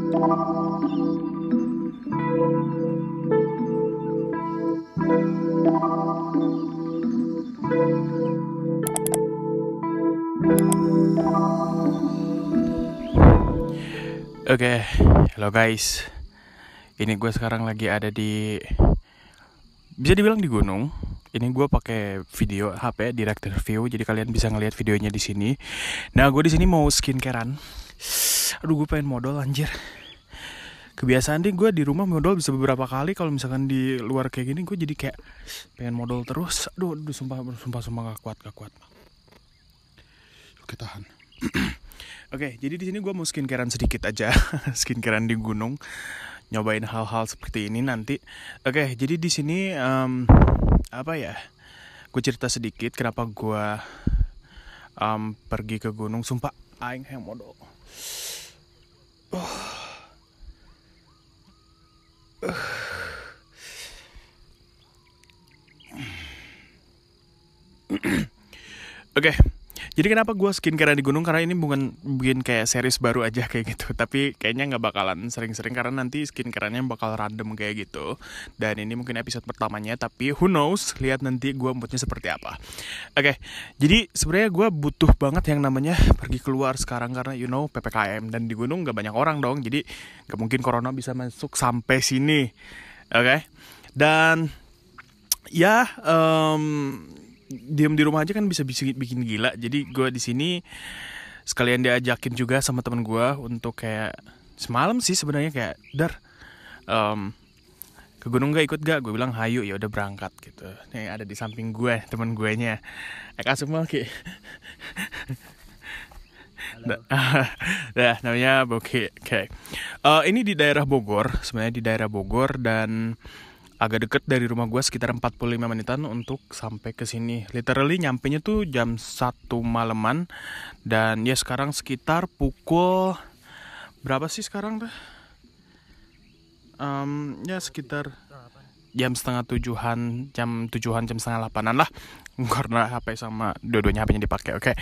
Oke, halo guys. Ini gue sekarang lagi ada di, bisa dibilang di gunung. Ini gue pakai video HP direct view, jadi kalian bisa ngelihat videonya di sini. Nah, gue di sini mau skincarean. Aduh, gue pengen modal anjir. Kebiasaan deh gue di rumah modal bisa beberapa kali. Kalau misalkan di luar kayak gini, gue jadi kayak pengen modal terus. Aduh, sumpah gak kuat. Oke, tahan. Oke, jadi di sini gue mau skincarean sedikit aja, skincarean di gunung, nyobain hal-hal seperti ini nanti. Oke, jadi di sini apa ya? Gue cerita sedikit kenapa gue pergi ke gunung. Sumpah, aing yang modal. Oke. Jadi kenapa gue skincare di gunung? Karena ini bukan bikin kayak series baru aja kayak gitu. Tapi kayaknya gak bakalan sering-sering karena nanti skincare-nya bakal random kayak gitu. Dan ini mungkin episode pertamanya, tapi who knows, lihat nanti gue moodnya seperti apa. Oke, jadi sebenarnya gue butuh banget yang namanya pergi keluar sekarang. Karena you know PPKM, dan di gunung gak banyak orang dong. Jadi gak mungkin corona bisa masuk sampai sini. Oke, dan ya diam di rumah aja kan bisa bikin gila. Jadi gue di sini sekalian diajakin juga sama teman gue untuk kayak semalam sih sebenarnya kayak ke gunung gak, ikut gak? Gue bilang hayu, ya udah berangkat gitu. Nih ada di samping gue teman gue nya Eka semua ki. Nah, namanya Boki. Oke. Ini di daerah Bogor, sebenarnya di daerah Bogor, dan agak deket dari rumah gue, sekitar 45 menitan untuk sampai ke sini. Literally nyampenya tuh jam 1 malaman. Dan ya sekarang sekitar pukul berapa sih sekarang tuh? Ya sekitar jam setengah tujuhan, jam setengah 8-an lah. Karena HP sama dua-duanya HP-nya dipakai. Oke.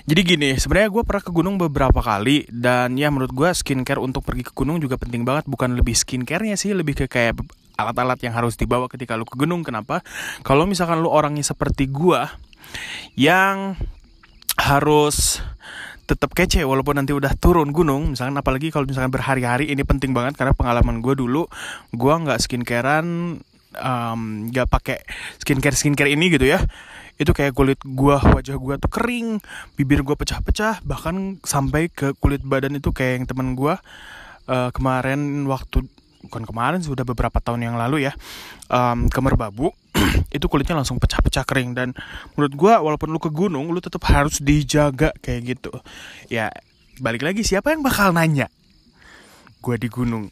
Jadi gini, sebenarnya gue pernah ke gunung beberapa kali, dan ya menurut gue skincare untuk pergi ke gunung juga penting banget. Bukan lebih skincare-nya sih, lebih ke kayak alat-alat yang harus dibawa ketika lu ke gunung. Kenapa? Kalau misalkan lu orangnya seperti gua yang harus tetap kece walaupun nanti udah turun gunung, misalkan, apalagi kalau misalkan berhari-hari, ini penting banget karena pengalaman gua dulu, gua nggak skincarean, nggak pakai skincare ini gitu ya. Itu kayak kulit gua, wajah gua tuh kering, bibir gua pecah-pecah, bahkan sampai ke kulit badan itu kayak yang temen gua kemarin waktu, bukan kemarin, sudah beberapa tahun yang lalu ya, ke Merbabu. Itu kulitnya langsung pecah-pecah kering. Dan menurut gue walaupun lu ke gunung, lu tetap harus dijaga kayak gitu. Ya balik lagi, siapa yang bakal nanya gue di gunung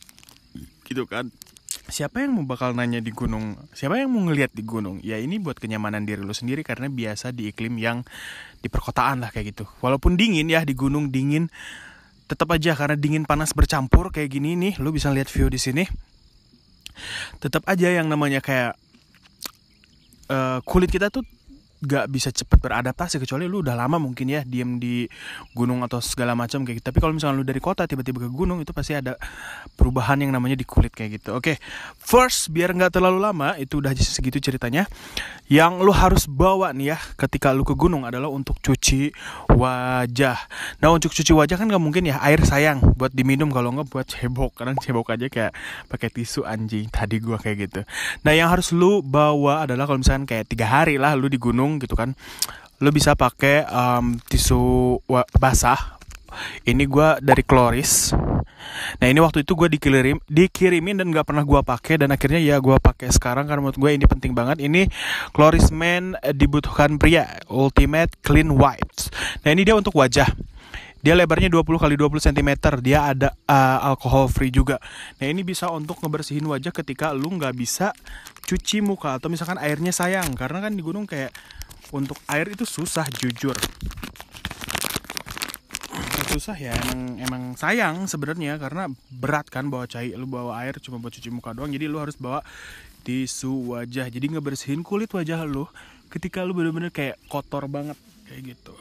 gitu kan? Siapa yang mau bakal nanya di gunung? Siapa yang mau ngeliat di gunung? Ya ini buat kenyamanan diri lu sendiri, karena biasa di iklim yang di perkotaan lah kayak gitu. Walaupun dingin ya, di gunung dingin, tetap aja karena dingin panas bercampur kayak gini nih, lu bisa lihat view di sini. Tetap aja yang namanya kayak kulit kita tuh gak bisa cepat beradaptasi, kecuali lu udah lama mungkin ya diem di gunung atau segala macam kayak gitu. Tapi kalau misalnya lu dari kota tiba-tiba ke gunung, itu pasti ada perubahan yang namanya di kulit kayak gitu. Oke, first, biar nggak terlalu lama, itu udah segitu ceritanya. Yang lu harus bawa nih ya ketika lu ke gunung adalah untuk cuci wajah. Nah, untuk cuci wajah kan nggak mungkin ya air sayang buat diminum, kalau nggak buat cebok. Kadang cebok aja kayak pakai tisu, anjing tadi gua kayak gitu. Nah, yang harus lu bawa adalah kalau misalkan kayak 3 hari lah lu di gunung gitu kan, lu bisa pakai tisu basah. Ini gue dari Kloris. Nah, ini waktu itu gue dikirimin dan nggak pernah gue pakai, dan akhirnya ya gue pakai sekarang karena menurut gue ini penting banget. Ini Kloris Men Dibutuhkan Pria Ultimate Clean Wipes. Nah, ini dia untuk wajah. Dia lebarnya 20x20 cm. Dia ada alkohol free juga. Nah, ini bisa untuk ngebersihin wajah ketika lu nggak bisa cuci muka, atau misalkan airnya sayang. Karena kan di gunung kayak untuk air itu susah, jujur. Susah ya, emang sayang sebenarnya, karena berat kan bawa lu bawa air cuma buat cuci muka doang. Jadi lu harus bawa tisu wajah. Jadi ngebersihin kulit wajah lu ketika lu bener-bener kayak kotor banget kayak gitu.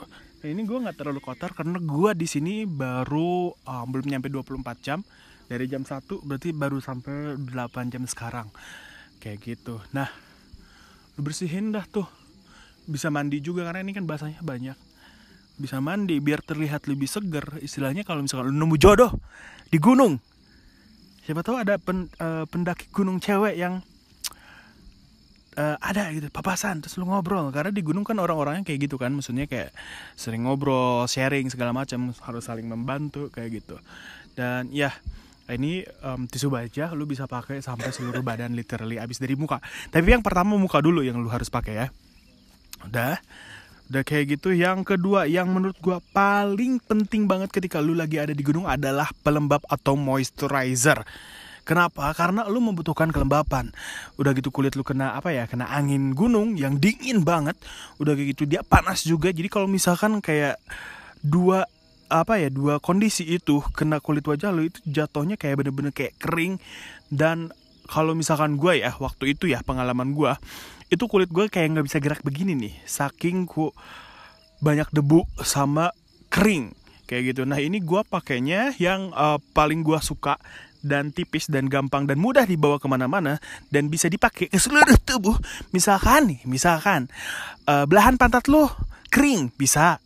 Nah, ini gue nggak terlalu kotor karena gue di sini baru belum nyampe 24 jam. Dari jam 1 berarti baru sampai 8 jam sekarang. Kayak gitu. Nah, lu bersihin dah tuh. Bisa mandi juga karena ini kan basahnya banyak. Bisa mandi biar terlihat lebih seger. Istilahnya kalau misalkan lu nemu jodoh di gunung, siapa tahu ada pendaki gunung cewek yang ada gitu, papasan, terus lu ngobrol. Karena di gunung kan orang-orangnya kayak gitu kan, maksudnya kayak sering ngobrol, sharing segala macam, harus saling membantu kayak gitu. Dan ya ini tisu baja lu bisa pakai sampai seluruh badan, literally abis dari muka. Tapi yang pertama muka dulu yang lu harus pakai ya. Udah kayak gitu. Yang kedua yang menurut gua paling penting banget ketika lu lagi ada di gunung adalah pelembab atau moisturizer. Kenapa? Karena lu membutuhkan kelembapan. Udah gitu kulit lu kena kena angin gunung yang dingin banget. Udah gitu dia panas juga. Jadi kalau misalkan kayak dua kondisi itu kena kulit wajah lu, itu jatuhnya kayak bener-bener kayak kering. Dan kalau misalkan gue ya waktu itu ya pengalaman gue itu kulit gue kayak nggak bisa gerak begini nih, saking banyak debu sama kering kayak gitu. Nah ini gue pakainya yang paling gue suka dan tipis dan gampang dan mudah dibawa kemana-mana dan bisa dipakai ke seluruh tubuh. Misalkan belahan pantat lu kering, bisa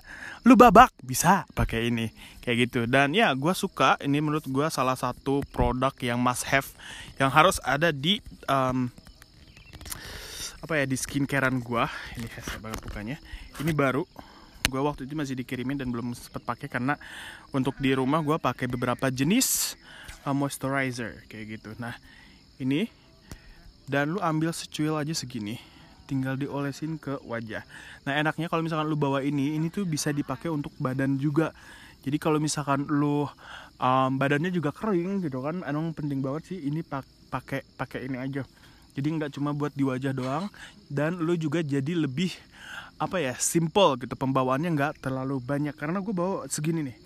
lu babak, bisa pakai ini kayak gitu. Dan ya gue suka, ini menurut gue salah satu produk yang must have, yang harus ada di di skincarean gue. Ini khas banget bukannya, ini baru gue waktu itu masih dikirimin dan belum sempet pakai karena untuk di rumah gue pakai beberapa jenis moisturizer kayak gitu. Nah ini, dan lu ambil secuil aja segini, tinggal diolesin ke wajah. Nah enaknya kalau misalkan lu bawa ini tuh bisa dipakai untuk badan juga. Jadi kalau misalkan lu badannya juga kering gitu kan, emang penting banget sih ini pakai ini aja. Jadi nggak cuma buat di wajah doang, dan lu juga jadi lebih simple gitu, pembawaannya nggak terlalu banyak. Karena gue bawa segini nih,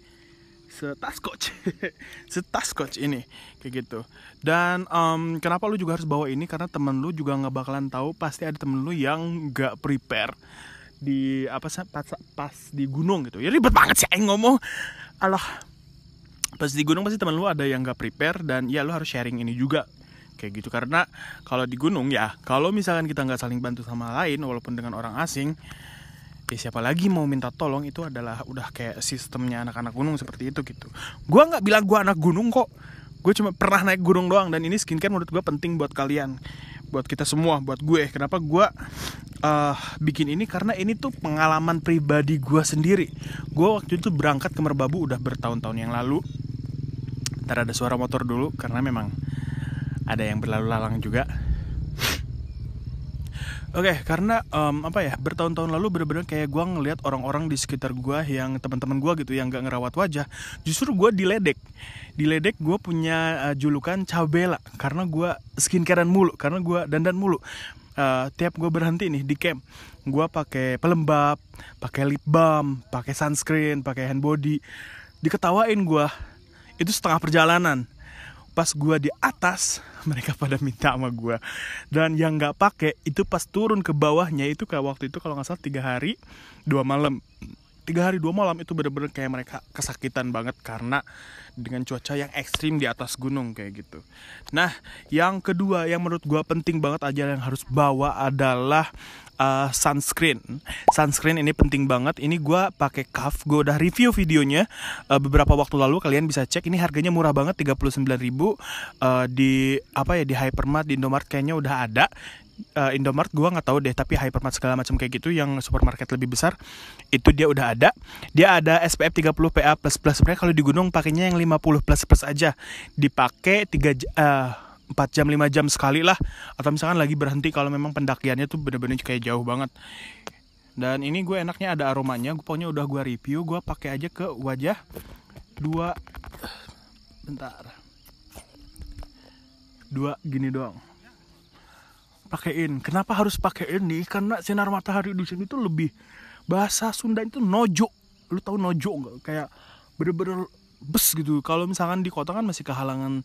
setas coach ini kayak gitu. Dan kenapa lu juga harus bawa ini, karena temen lu juga nggak bakalan tahu, pasti ada temen lu yang nggak prepare di pas di gunung gitu. Ya ribet banget sih aing ngomong. Alah, pas di gunung pasti temen lu ada yang nggak prepare, dan ya lu harus sharing ini juga kayak gitu. Karena kalau di gunung ya, kalau misalkan kita nggak saling bantu sama lain walaupun dengan orang asing, siapa lagi mau minta tolong. Itu adalah udah kayak sistemnya anak-anak gunung seperti itu gitu. Gue nggak bilang gue anak gunung kok, gue cuma pernah naik gunung doang. Dan ini skincare menurut gue penting buat kalian, buat kita semua, buat gue. Kenapa gue bikin ini, karena ini tuh pengalaman pribadi gue sendiri. Gue waktu itu berangkat ke Merbabu udah bertahun-tahun yang lalu. Ntar ada suara motor dulu karena memang ada yang berlalu lalang juga. Oke, karena bertahun-tahun lalu bener-bener kayak gue ngeliat orang-orang di sekitar gue, yang teman-teman gue gitu, yang gak ngerawat wajah. Justru gue diledek gue punya julukan Cabela, karena gue skincarean mulu, karena gue dandan mulu. Tiap gue berhenti nih di camp, gue pakai pelembab, pakai lip balm, pakai sunscreen, pakai hand body. Diketawain gue, itu setengah perjalanan. Pas gue di atas, mereka pada minta sama gue. Dan yang gak pakai itu pas turun ke bawahnya, itu kayak waktu itu kalau gak salah 3 hari 2 malam. 3 hari 2 malam itu bener-bener kayak mereka kesakitan banget karena dengan cuaca yang ekstrim di atas gunung kayak gitu. Nah yang kedua yang menurut gue penting banget aja yang harus bawa adalah sunscreen. Sunscreen ini penting banget. Ini gue pakai Kaf. Gue udah review videonya beberapa waktu lalu. Kalian bisa cek. Ini harganya murah banget, 39.000 di di Hypermart, di Indomaret kayaknya udah ada. Indomaret gue nggak tahu deh, tapi Hypermart segala macam kayak gitu yang supermarket lebih besar itu dia udah ada. Dia ada SPF 30 PA++. Sebenarnya kalau di gunung pakainya yang 50++ aja. Dipakai 4 jam 5 jam sekali lah, atau misalkan lagi berhenti kalau memang pendakiannya tuh bener-bener kayak jauh banget. Dan ini gue enaknya ada aromanya. Pokoknya udah gue review, gue pakai aja ke wajah 2 gini doang. Pakein. Kenapa harus pakai ini? Karena sinar matahari di sini tuh lebih, bahasa Sunda itu nojo. Lu tahu nojo nggak? Kayak bener-bener bes gitu. Kalau misalkan di kota kan masih kehalangan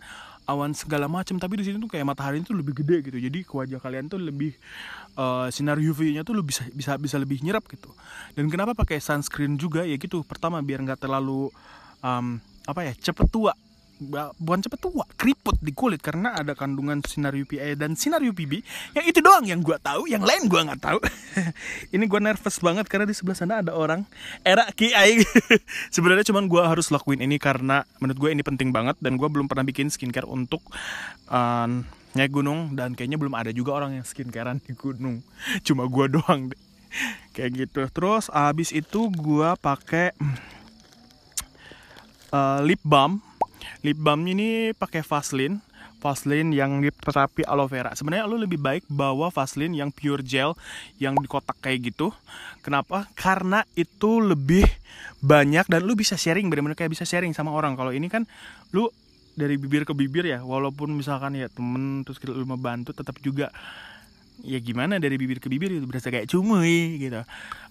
awan segala macam, tapi di sini tuh kayak matahari itu lebih gede gitu. Jadi ke wajah kalian tuh lebih sinar UV-nya tuh lebih bisa lebih nyerap gitu. Dan kenapa pakai sunscreen juga ya gitu. Pertama biar nggak terlalu cepet tua. Bukan cepet tua, keriput di kulit karena ada kandungan sinar UVA dan sinar UVB. Yang itu doang yang gue tahu, yang lain gue nggak tahu. Ini gue nervous banget karena di sebelah sana ada orang era kiai. Sebenarnya cuman gue harus lakuin ini karena menurut gue ini penting banget dan gue belum pernah bikin skincare untuk naik gunung dan kayaknya belum ada juga orang yang skincarean di gunung. Cuma gue doang deh. Kayak gitu. Terus abis itu gue pakai lip balm. Lip balm ini pakai Vaseline yang diterapi aloe vera. Sebenarnya lo lebih baik bawa Vaseline yang pure gel yang di kotak kayak gitu. Kenapa? Karena itu lebih banyak dan lo bisa sharing, benar-benar kayak bisa sharing sama orang. Kalau ini kan lo dari bibir ke bibir ya, walaupun misalkan ya temen terus kita mau bantu, tetap juga ya gimana dari bibir ke bibir itu berasa kayak cumui gitu.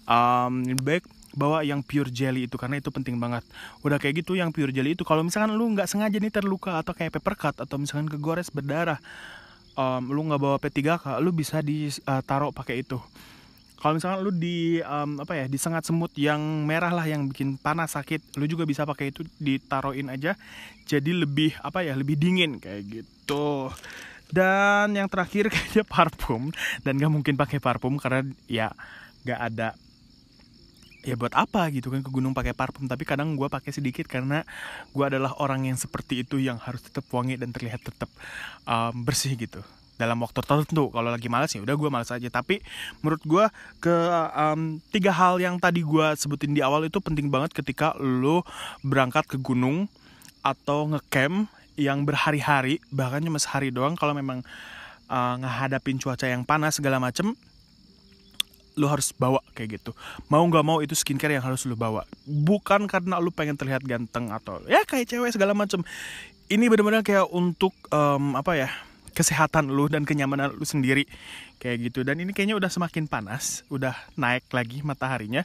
Lebih baik bawa yang pure jelly itu karena itu penting banget. Udah kayak gitu yang pure jelly itu kalau misalkan lu nggak sengaja nih terluka atau kayak pepper cut atau misalkan kegores berdarah, lu nggak bawa P3K, lu bisa ditaruh pakai itu. Kalau misalkan lu disengat semut yang merah lah yang bikin panas sakit, lu juga bisa pakai itu ditaruhin aja jadi lebih lebih dingin kayak gitu. Dan yang terakhir kayaknya parfum, dan nggak mungkin pakai parfum karena ya nggak ada ya buat apa gitu kan ke gunung pakai parfum. Tapi kadang gue pakai sedikit karena gue adalah orang yang seperti itu yang harus tetap wangi dan terlihat tetap bersih gitu dalam waktu tertentu. Kalau lagi malas ya udah gue malas aja. Tapi menurut gue tiga hal yang tadi gue sebutin di awal itu penting banget ketika lo berangkat ke gunung atau ngecamp yang berhari-hari, bahkan cuma sehari doang. Kalau memang ngehadapin cuaca yang panas segala macem, lu harus bawa kayak gitu. Mau nggak mau itu skincare yang harus lu bawa. Bukan karena lu pengen terlihat ganteng atau ya kayak cewek segala macem. Ini benar-benar kayak untuk kesehatan lu dan kenyamanan lu sendiri kayak gitu. Dan ini kayaknya udah semakin panas, udah naik lagi mataharinya.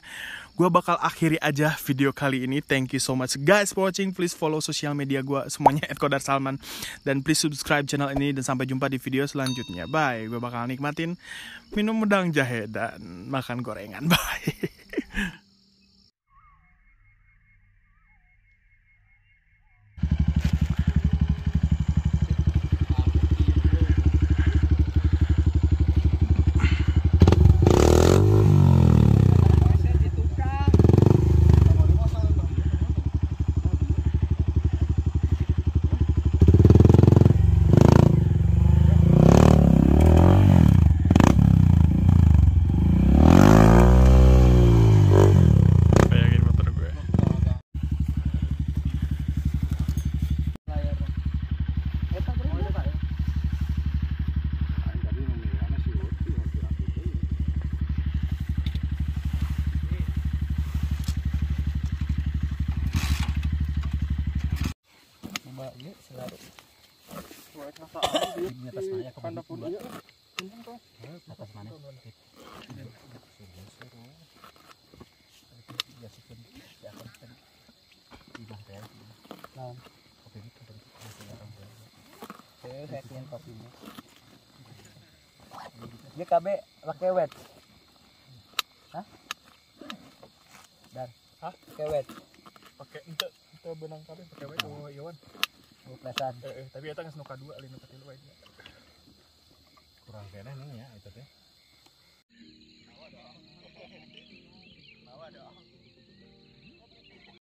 Gue bakal akhiri aja video kali ini. Thank you so much guys for watching. Please follow sosial media gue semuanya @kodarsalman. Dan please subscribe channel ini. Dan sampai jumpa di video selanjutnya. Bye. Gue bakal nikmatin minum udang jahe dan makan gorengan. Bye. Dia KB pakai wet. Hah? Dan pakai wet. Pakai ente benang kabeh pakai wae tuh Iwan. Plesan. Tapi eta geus nu kadua alin nu katilu wae. Kurang kene nih ya itu teh.